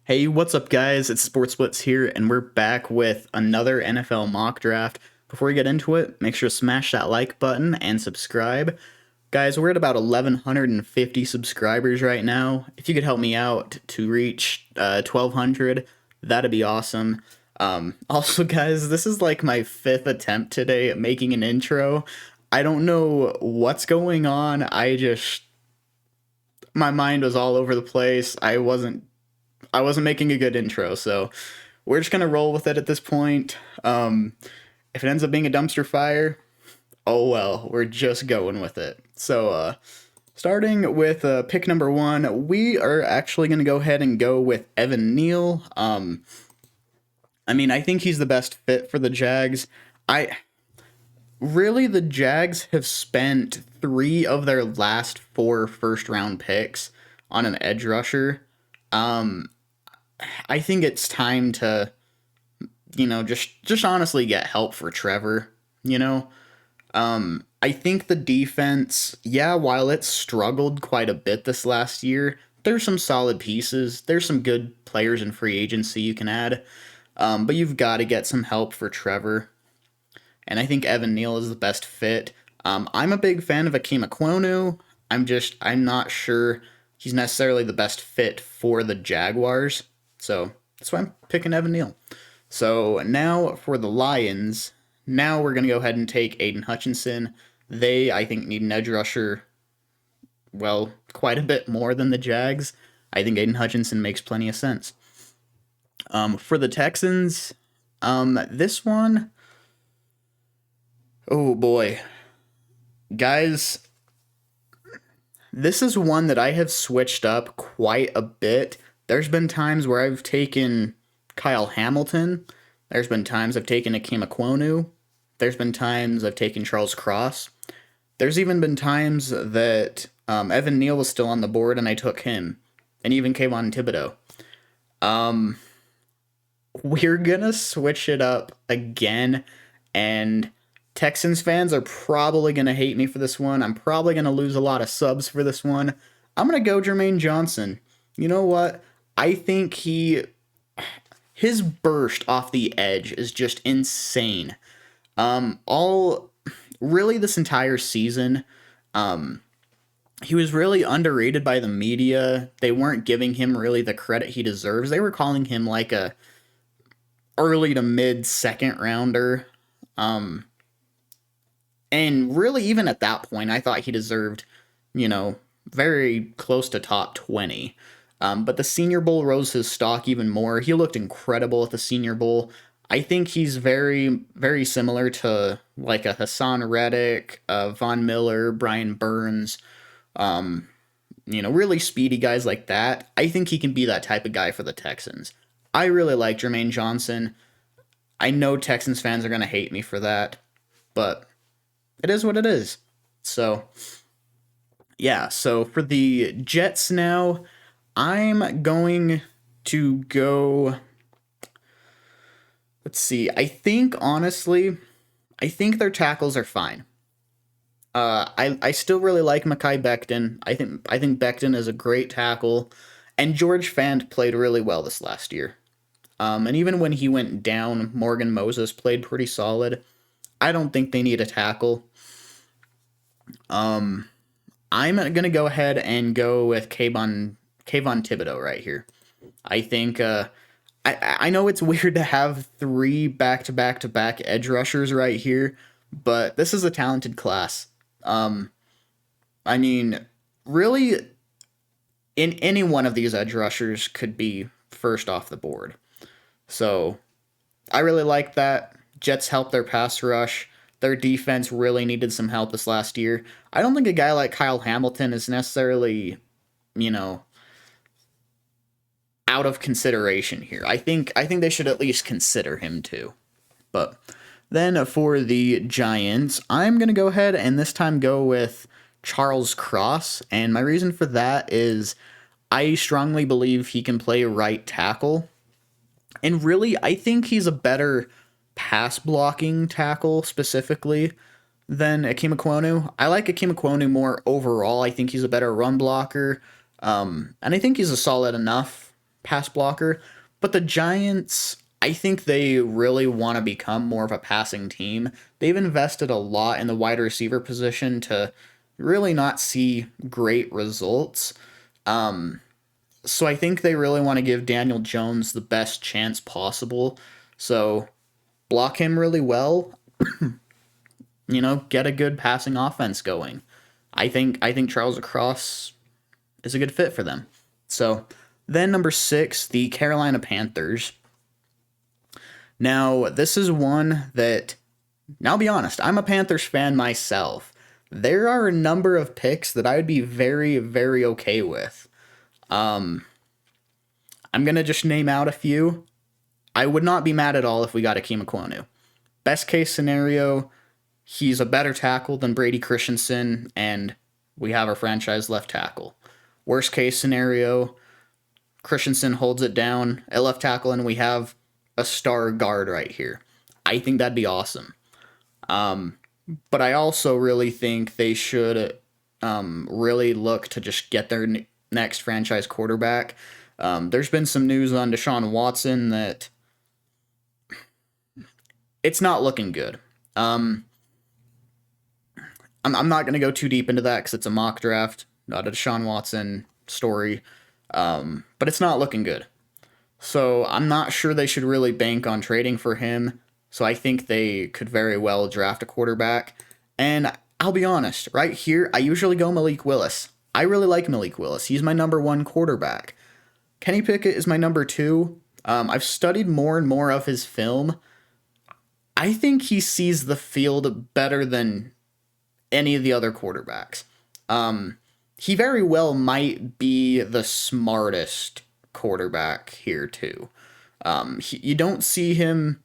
Hey, what's up, guys? It's Sports Blitz here, and we're back with another NFL mock draft. Before we get into it, make sure to smash that like button and subscribe. Guys, we're at about 1,150 subscribers right now. If you could help me out to reach 1,200, that'd be awesome. Also, guys, this is like my fifth attempt today at making an intro. I don't know what's going on. My mind was all over the place. I wasn't making a good intro, so we're just gonna roll with it at this point. If it ends up being a dumpster fire, oh well, we're just going with it. So, starting with pick number one, we are actually gonna go ahead and go with Evan Neal. I think he's the best fit for the Jags. The Jags have spent three of their last four first round picks on an edge rusher. I think it's time to, just honestly get help for Trevor. I think the defense, yeah, while it struggled quite a bit this last year, there's some solid pieces. There's some good players in free agency you can add, but you've got to get some help for Trevor. And I think Evan Neal is the best fit. I'm a big fan of Akeem Ekwonu. I'm not sure he's necessarily the best fit for the Jaguars. So that's why I'm picking Evan Neal. So now for the Lions, now we're going to go ahead and take Aiden Hutchinson. They, I think, need an edge rusher, well, quite a bit more than the Jags. I think Aiden Hutchinson makes plenty of sense. For the Texans, this one, oh boy. Guys, this is one that I have switched up quite a bit. There's been times where I've taken Kyle Hamilton. There's been times I've taken Akeem Ekwonu. There's been times I've taken Charles Cross. There's even been times that Evan Neal was still on the board and I took him. And even Kayvon Thibodeau. We're going to switch it up again. And Texans fans are probably going to hate me for this one. I'm probably going to lose a lot of subs for this one. I'm going to go Jermaine Johnson. You know what? I think his burst off the edge is just insane. Really this entire season, he was really underrated by the media. They weren't giving him really the credit he deserves. They were calling him like a early to mid second rounder. And really even at that point, I thought he deserved, very close to top 20. But the Senior Bowl rose his stock even more. He looked incredible at the Senior Bowl. I think he's very, very similar to like a Hassan Reddick, Von Miller, Brian Burns, really speedy guys like that. I think he can be that type of guy for the Texans. I really like Jermaine Johnson. I know Texans fans are going to hate me for that, but it is what it is. So, yeah, so for the Jets now, I'm going to go. Let's see. I think their tackles are fine. I still really like Mekhi Becton. I think Becton is a great tackle, and George Fant played really well this last year. And even when he went down, Morgan Moses played pretty solid. I don't think they need a tackle. I'm gonna go ahead and go with Kayvon Thibodeau right here. I think I know it's weird to have three back-to-back edge rushers right here, but this is a talented class. Really, in any one of these edge rushers could be first off the board. So I really like that. Jets helped their pass rush. Their defense really needed some help this last year. I don't think a guy like Kyle Hamilton is necessarily, out of consideration here. I think they should at least consider him too. But then for the Giants, I'm going to go ahead and this time go with Charles Cross. And my reason for that is I strongly believe he can play right tackle. And really, I think he's a better pass blocking tackle specifically than Akeem Ekwonu. I like Akeem Ekwonu more overall. I think he's a better run blocker. And I think he's a solid enough pass blocker. But the Giants, I think they really want to become more of a passing team. They've invested a lot in the wide receiver position to really not see great results. So I think they really want to give Daniel Jones the best chance possible. So block him really well, get a good passing offense going. I think Charles Lacrosse is a good fit for them. So then number 6, the Carolina Panthers. Now, this is one that, now I'll be honest, I'm a Panthers fan myself. There are a number of picks that I would be very, very okay with. I'm going to just name out a few. I would not be mad at all if we got Akeem Ekwonu. Best case scenario, he's a better tackle than Brady Christensen, and we have our franchise left tackle. Worst case scenario, Christensen holds it down at left tackle, and we have a star guard right here. I think that'd be awesome. But I also really think they should really look to just get their next franchise quarterback. There's been some news on Deshaun Watson that it's not looking good. I'm not going to go too deep into that because it's a mock draft, not a Deshaun Watson story. But it's not looking good. So I'm not sure they should really bank on trading for him. So I think they could very well draft a quarterback. And I'll be honest, right here, I usually go Malik Willis. I really like Malik Willis. He's my number 1 quarterback. Kenny Pickett is my number 2. I've studied more and more of his film. I think he sees the field better than any of the other quarterbacks. He very well might be the smartest quarterback here too. You don't see him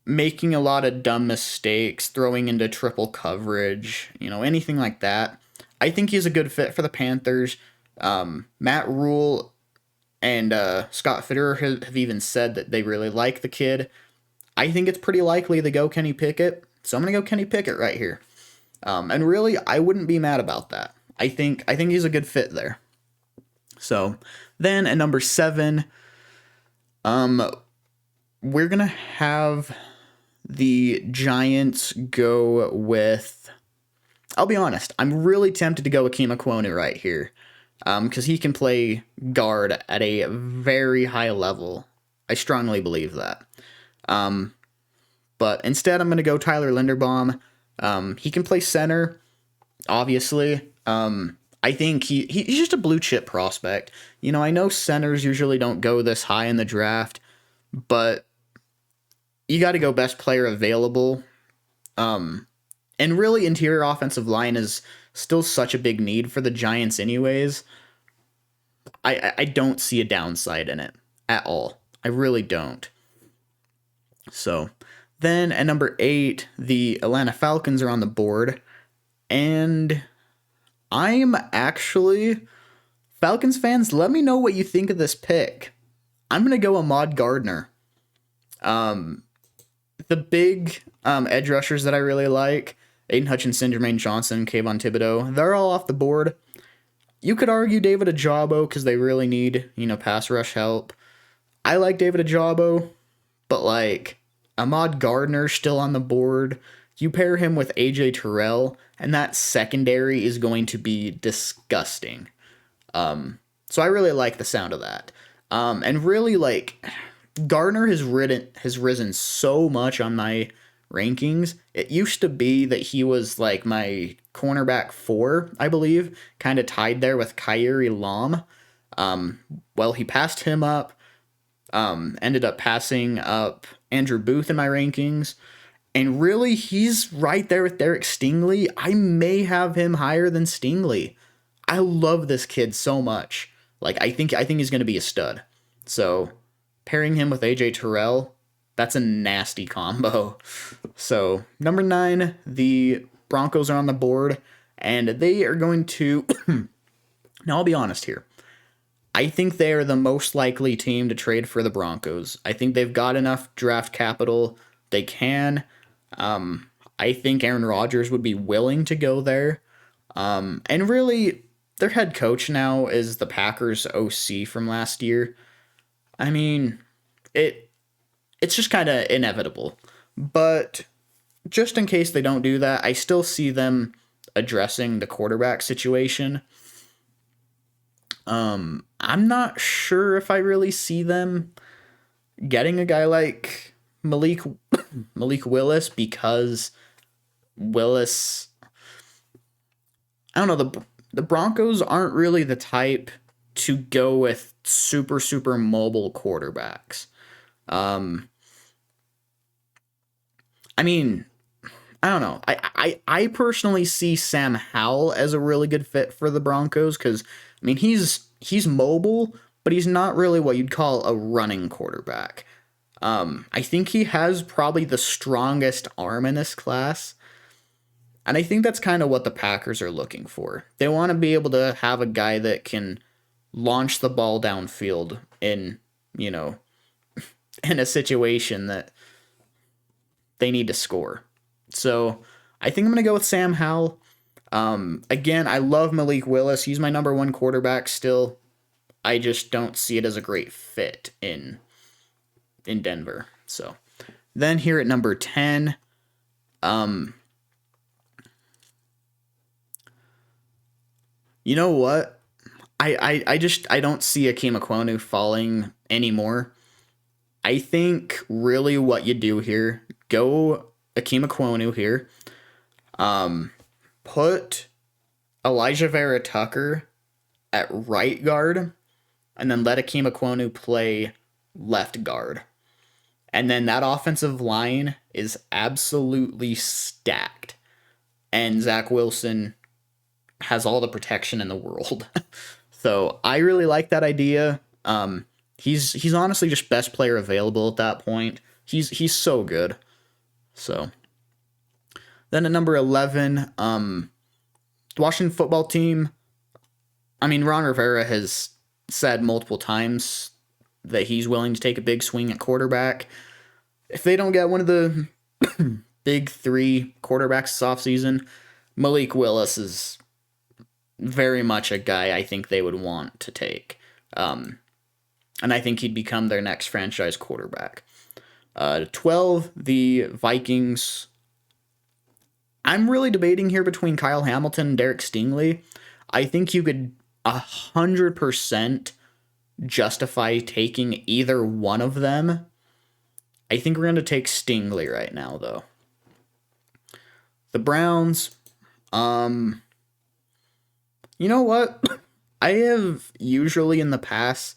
making a lot of dumb mistakes, throwing into triple coverage, anything like that. I think he's a good fit for the Panthers. Matt Rule and Scott Fitterer have even said that they really like the kid. I think it's pretty likely they go Kenny Pickett, so I'm going to go Kenny Pickett right here. And really, I wouldn't be mad about that. I think he's a good fit there. So then at number 7, we're going to have the Giants go with, I'll be honest, I'm really tempted to go with Akeem Ekwonu right here. Because he can play guard at a very high level. I strongly believe that. But instead, I'm going to go Tyler Linderbaum. He can play center, obviously. I think he's just a blue chip prospect. I know centers usually don't go this high in the draft, but you got to go best player available. And really, interior offensive line is still such a big need for the Giants anyways. I don't see a downside in it at all. I really don't. So then at number 8, the Atlanta Falcons are on the board. And I'm actually, Falcons fans, let me know what you think of this pick. I'm going to go Ahmad Gardner. The big edge rushers that I really like, Aiden Hutchinson, Jermaine Johnson, Kayvon Thibodeau, they're all off the board. You could argue David Ajabo because they really need, pass rush help. I like David Ajabo, but Ahmad Gardner still on the board. You pair him with AJ Terrell, and that secondary is going to be disgusting. So I really like the sound of that. And really, Gardner has risen so much on my rankings. It used to be that he was my cornerback 4, I believe, kind of tied there with Kyrie Lam. Well, he passed him up, ended up passing up Andrew Booth in my rankings, and really he's right there with Derek Stingley. I may have him higher than Stingley. I love this kid so much. I think he's going to be a stud. So pairing him with AJ Terrell, that's a nasty combo. So number 9, the Broncos are on the board, and they are going to, now I'll be honest here. I think they are the most likely team to trade for the Broncos. I think they've got enough draft capital. They can. I think Aaron Rodgers would be willing to go there. And really, their head coach now is the Packers OC from last year. I mean, it it's just kind of inevitable. But just in case they don't do that, I still see them addressing the quarterback situation. I'm not sure if I really see them getting a guy like Malik Willis because Willis. I don't know, the Broncos aren't really the type to go with super mobile quarterbacks. Um, I mean, I don't know. I personally see Sam Howell as a really good fit for the Broncos because I mean he's mobile, but he's not really what you'd call a running quarterback. I think he has probably the strongest arm in this class. And I think that's kind of what the Packers are looking for. They want to be able to have a guy that can launch the ball downfield in, you know, in a situation that they need to score. So I think I'm going to go with Sam Howell. Again, I love Malik Willis. He's my number one quarterback still. I just don't see it as a great fit in Denver. So then here at number 10, you know what? I don't see Akeem Ekwonu falling anymore. I think really what you do here, go Akeem Ekwonu here. Put Elijah Vera Tucker at right guard, and then let Akeem Ekwonu play left guard. And then that offensive line is absolutely stacked. And Zach Wilson has all the protection in the world. So I really like that idea. He's honestly just best player available at that point. He's so good. So then at number 11, the Washington football team. I mean, Ron Rivera has said multiple times that he's willing to take a big swing at quarterback. If they don't get one of the big three quarterbacks this offseason, Malik Willis is very much a guy I think they would want to take. And I think he'd become their next franchise quarterback. 12, the Vikings. I'm really debating here between Kyle Hamilton and Derek Stingley. I think you could 100% justify taking either one of them. I think we're going to take Stingley right now, though. The Browns, you know what? I have usually in the past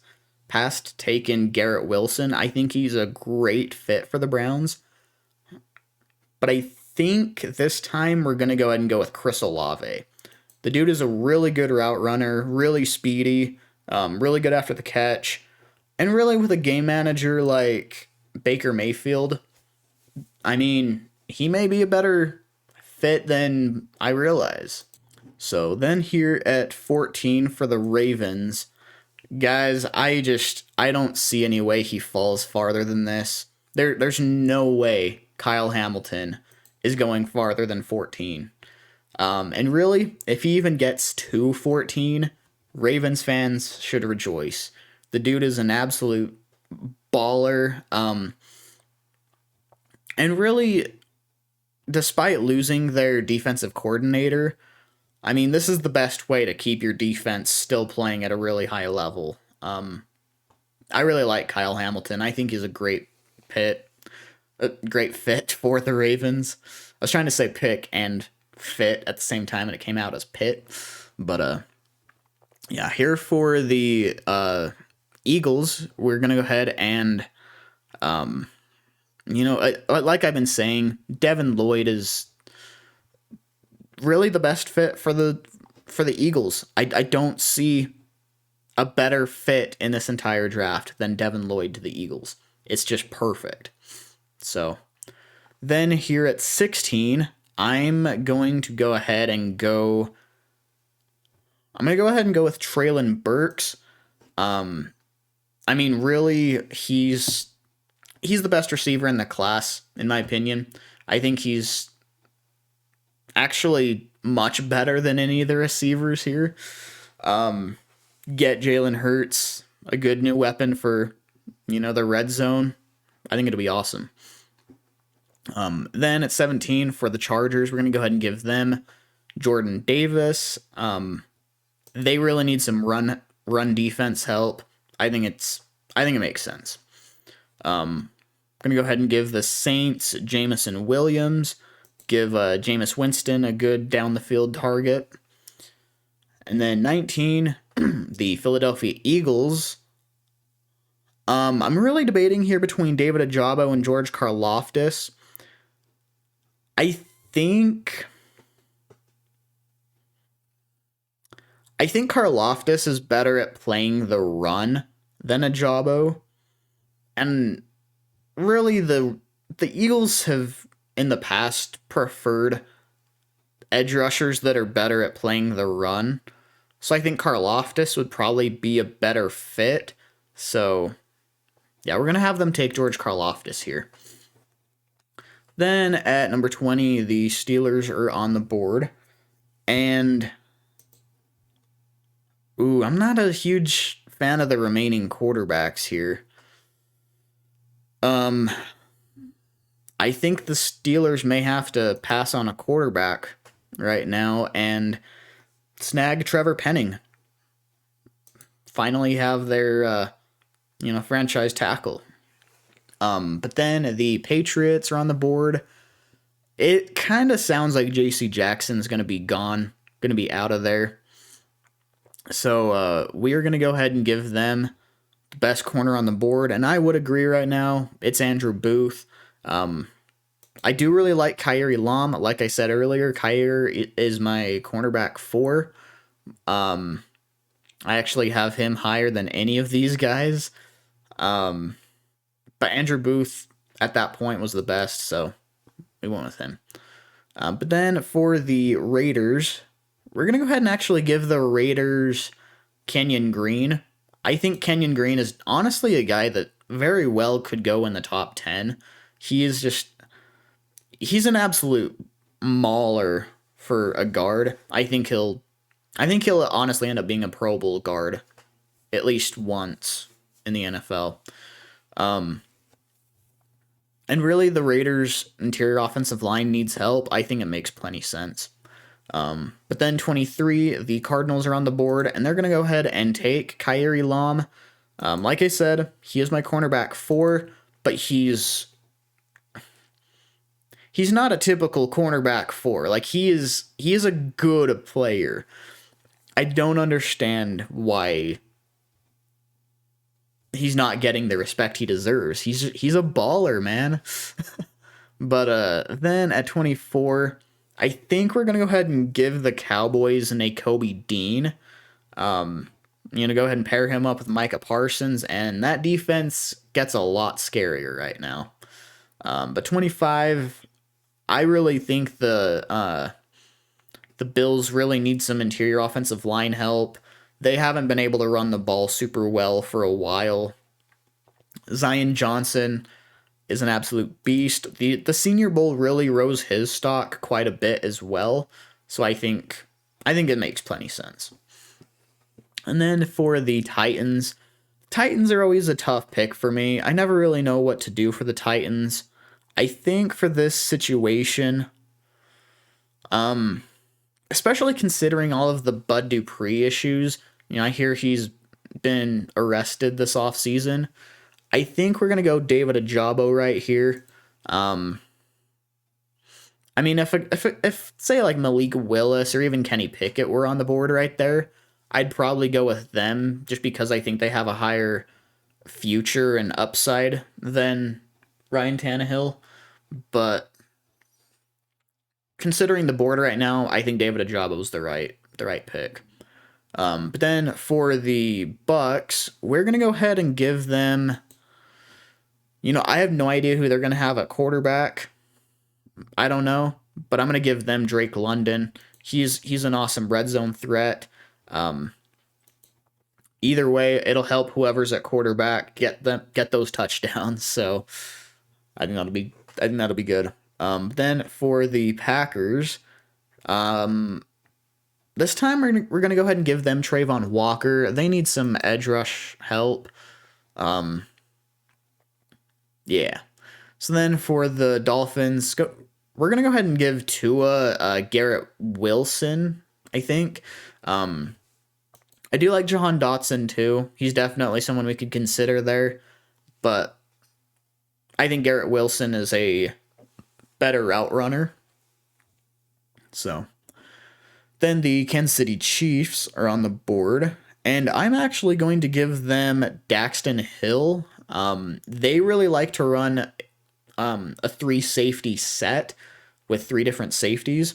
taken Garrett Wilson. I think he's a great fit for the Browns. But I think this time we're going to go ahead and go with Chris Olave. The dude is a really good route runner, really speedy, really good after the catch, and really with a game manager like Baker Mayfield, I mean, he may be a better fit than I realize. So then here at 14 for the Ravens, guys, I don't see any way he falls farther than this. There's no way Kyle Hamilton is going farther than 14. And really, if he even gets to 14, Ravens fans should rejoice. The dude is an absolute baller. And really, despite losing their defensive coordinator, I mean, this is the best way to keep your defense still playing at a really high level. I really like Kyle Hamilton. I think he's a great fit for the Ravens. I was trying to say pick and fit at the same time, and it came out as pit. But yeah, here for the Eagles, we're gonna go ahead and like I've been saying, Devin Lloyd is really the best fit for the Eagles. I don't see a better fit in this entire draft than Devin Lloyd to the Eagles. It's just perfect. So then here at 16, I'm going to go ahead and go with Treylon Burks. I mean, really, he's the best receiver in the class, in my opinion. I think he's actually much better than any of the receivers here. Get Jalen Hurts, a good new weapon for the red zone. I think it'll be awesome. Then at 17 for the Chargers, we're going to go ahead and give them Jordan Davis. They really need some run defense help. I think it makes sense. Going to go ahead and give the Saints Jamison Williams. Give Jameis Winston a good down the field target. And then 19, the Philadelphia Eagles. I'm really debating here between David Ajabo and George Karlaftis. I think Karlaftis is better at playing the run than Ajabo. And really the Eagles have in the past preferred edge rushers that are better at playing the run. So I think Karlaftis would probably be a better fit. So yeah, we're going to have them take George Karlaftis here. Then at number 20, the Steelers are on the board. And I'm not a huge fan of the remaining quarterbacks here. I think the Steelers may have to pass on a quarterback right now and snag Trevor Penning. Finally have their, franchise tackle. But then the Patriots are on the board. It kind of sounds like J.C. Jackson's going to be gone, going to be out of there. So we are going to go ahead and give them the best corner on the board, and I would agree right now. It's Andrew Booth. I do really like Kaiir Elam. Like I said earlier, Kaiir is my cornerback 4. I actually have him higher than any of these guys. But Andrew Booth at that point was the best, so we went with him. But then for the Raiders, we're going to go ahead and actually give the Raiders Kenyon Green. I think Kenyon Green is honestly a guy that very well could go in the top 10. He's an absolute mauler for a guard. I think he'll honestly end up being a Pro Bowl guard at least once in the NFL. And really the Raiders' interior offensive line needs help. I think it makes plenty sense. But then 23, the Cardinals are on the board, and they're going to go ahead and take Kaiir Elam. Like I said, he is my cornerback 4, but he's not a typical cornerback 4. Like, he is a good player. I don't understand why he's not getting the respect he deserves. He's a baller, man. But then at 24, I think we're gonna go ahead and give the Cowboys an Nakobe Dean. Go ahead and pair him up with Micah Parsons, and that defense gets a lot scarier right now. But 25, I really think the Bills really need some interior offensive line help. They haven't been able to run the ball super well for a while. Zion Johnson is an absolute beast. The Senior Bowl really rose his stock quite a bit as well. So I think it makes plenty sense. And then for the Titans are always a tough pick for me. I never really know what to do for the Titans. I think for this situation, especially considering all of the Bud Dupree issues, I hear he's been arrested this offseason. I think we're going to go David Ajabo right here. If say like Malik Willis or even Kenny Pickett were on the board right there, I'd probably go with them just because I think they have a higher future and upside than Ryan Tannehill. But considering the board right now, I think David Ajabo was the right pick. But then for the Bucks, we're going to go ahead and give them, I have no idea who they're going to have at quarterback. I don't know, but I'm going to give them Drake London. He's an awesome red zone threat. Either way, it'll help whoever's at quarterback get those touchdowns. So I think that'll be good. Then for the Packers, this time we're gonna go ahead and give them Trayvon Walker. They need some edge rush help. Yeah. So then for the Dolphins, we're going to go ahead and give Tua Garrett Wilson, I think. I do like Jahan Dotson too. He's definitely someone we could consider there. But I think Garrett Wilson is a better route runner. So then the Kansas City Chiefs are on the board. And I'm actually going to give them Daxton Hill. They really like to run a 3 safety set with 3 different safeties.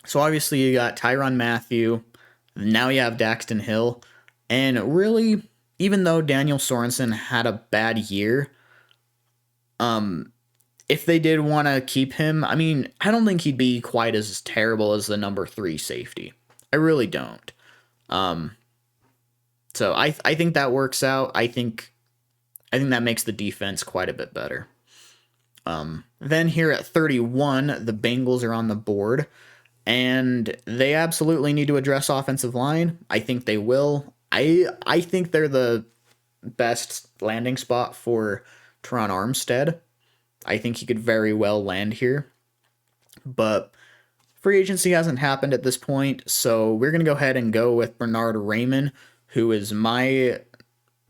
So obviously you got Tyrann Mathieu. Now you have Daxton Hill. And really, even though Daniel Sorensen had a bad year, if they did want to keep him, I mean, I don't think he'd be quite as terrible as the number 3 safety. I really don't. So I think that works out. I think that makes the defense quite a bit better. Then here at 31, the Bengals are on the board, and they absolutely need to address offensive line. I think they will. I think they're the best landing spot for Teron Armstead. I think he could very well land here. But free agency hasn't happened at this point, so we're going to go ahead and go with Bernard Raymond, who is my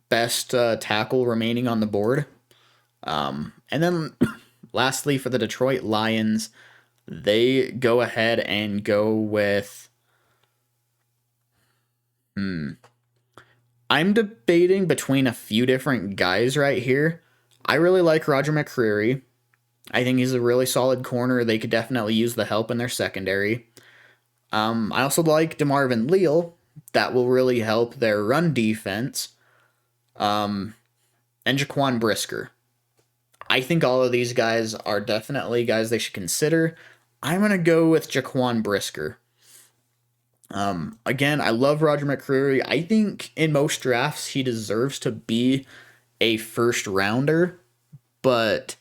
best tackle remaining on the board. And then lastly, for the Detroit Lions, they go ahead and go with... I'm debating between a few different guys right here. I really like Roger McCreary. I think he's a really solid corner. They could definitely use the help in their secondary. I also like DeMarvin Leal. That will really help their run defense. And Jaquan Brisker. I think all of these guys are definitely guys they should consider. I'm going to go with Jaquan Brisker. Again, I love Roger McCreary. I think in most drafts he deserves to be a first rounder, but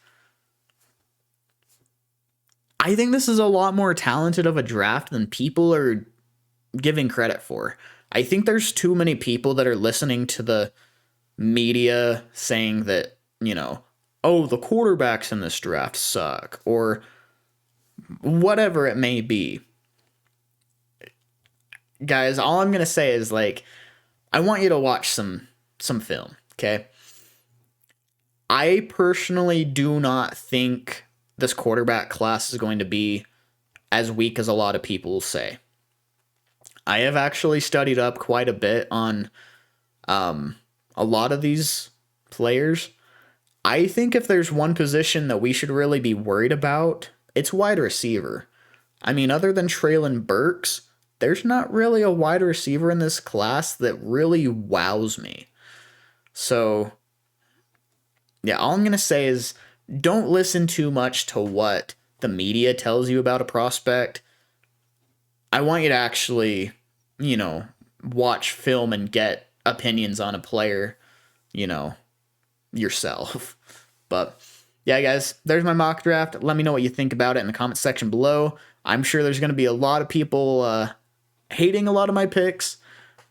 I think this is a lot more talented of a draft than people are giving credit for. I think there's too many people that are listening to the media saying that, oh, the quarterbacks in this draft suck, or whatever it may be. Guys, all I'm going to say is, I want you to watch some film, okay? I personally do not think this quarterback class is going to be as weak as a lot of people say. I have actually studied up quite a bit on a lot of these players. I think if there's one position that we should really be worried about, it's wide receiver. I mean, other than Treylon Burks, there's not really a wide receiver in this class that really wows me. So, yeah, all I'm going to say is don't listen too much to what the media tells you about a prospect. I want you to actually, watch film and get opinions on a player, yourself. But yeah, guys, there's my mock draft. Let me know what you think about it in the comment section below. I'm sure there's going to be a lot of people hating a lot of my picks.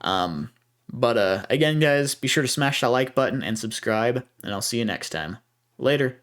But again, guys, be sure to smash that like button and subscribe, and I'll see you next time. Later.